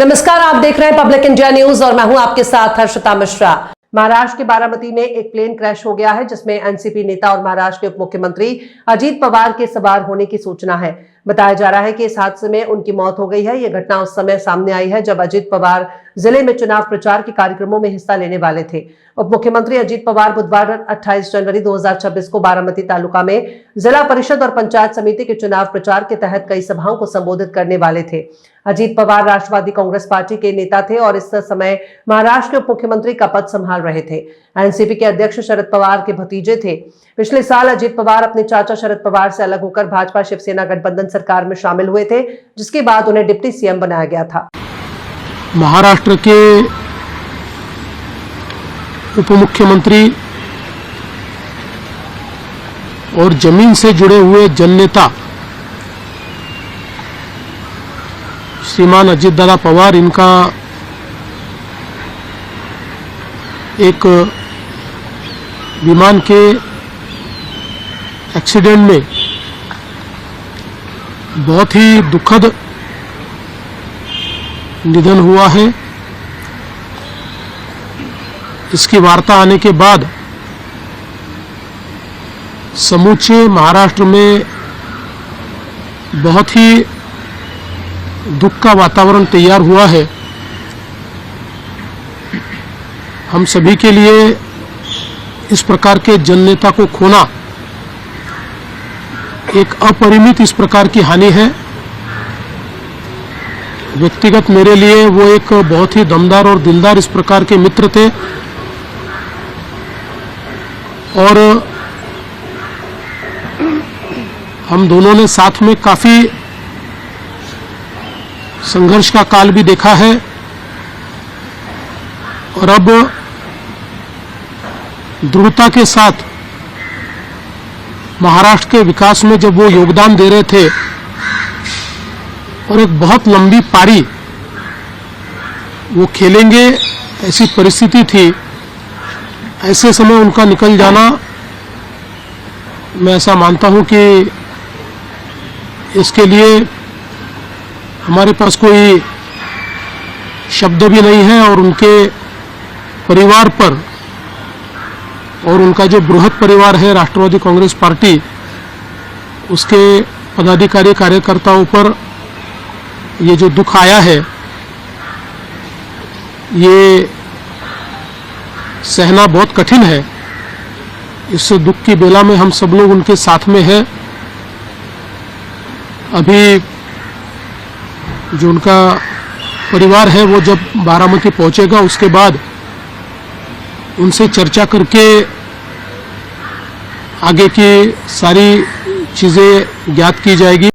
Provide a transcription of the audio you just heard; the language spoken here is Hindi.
नमस्कार, आप देख रहे हैं पब्लिक इंडिया न्यूज और मैं हूं आपके साथ हर्षिता मिश्रा। महाराष्ट्र के बारामती में एक प्लेन क्रैश हो गया है जिसमें एनसीपी नेता और महाराष्ट्र के उप मुख्यमंत्री अजीत पवार के सवार होने की सूचना है। बताया जा रहा है कि इस हादसे में उनकी मौत हो गई है। यह घटना उस समय सामने आई है जब अजीत पवार जिले में चुनाव प्रचार के कार्यक्रमों में हिस्सा लेने वाले थे। उप मुख्यमंत्री अजीत पवार बुधवार 28 जनवरी 2026 को बारामती तालुका में जिला परिषद और पंचायत समिति के चुनाव प्रचार के तहत कई सभाओं को संबोधित करने वाले थे। अजीत पवार राष्ट्रवादी कांग्रेस पार्टी के नेता थे और इस समय महाराष्ट्र के उप मुख्यमंत्री का पद संभाल रहे थे। एनसीपी के अध्यक्ष शरद पवार के भतीजे थे। पिछले साल अजीत पवार अपने चाचा शरद पवार से अलग होकर भाजपा शिवसेना गठबंधन सरकार में शामिल हुए थे, जिसके बाद उन्हें डिप्टी सीएम बनाया गया था। महाराष्ट्र के उप मुख्यमंत्री और जमीन से जुड़े हुए जननेता श्रीमान अजीत दादा पवार, इनका एक विमान के एक्सीडेंट में बहुत ही दुखद निधन हुआ है। इसकी वार्ता आने के बाद समूचे महाराष्ट्र में बहुत ही दुख का वातावरण तैयार हुआ है। हम सभी के लिए इस प्रकार के जननेता को खोना एक अपरिमित इस प्रकार की हानि है। व्यक्तिगत मेरे लिए वो एक बहुत ही दमदार और दिलदार इस प्रकार के मित्र थे और हम दोनों ने साथ में काफी संघर्ष का काल भी देखा है और अब दृढ़ता के साथ महाराष्ट्र के विकास में जब वो योगदान दे रहे थे और एक बहुत लंबी पारी वो खेलेंगे ऐसी परिस्थिति थी, ऐसे समय उनका निकल जाना, मैं ऐसा मानता हूं कि इसके लिए हमारे पास कोई शब्द भी नहीं है और उनके परिवार पर और उनका जो बृहद परिवार है राष्ट्रवादी कांग्रेस पार्टी, उसके पदाधिकारी कार्यकर्ताओं पर ये जो दुख आया है ये सहना बहुत कठिन है। इस दुख की बेला में हम सब लोग उनके साथ में हैं। अभी जो उनका परिवार है वो जब बारामती पहुंचेगा उसके बाद उनसे चर्चा करके आगे की सारी चीज़ें ज्ञात की जाएगी।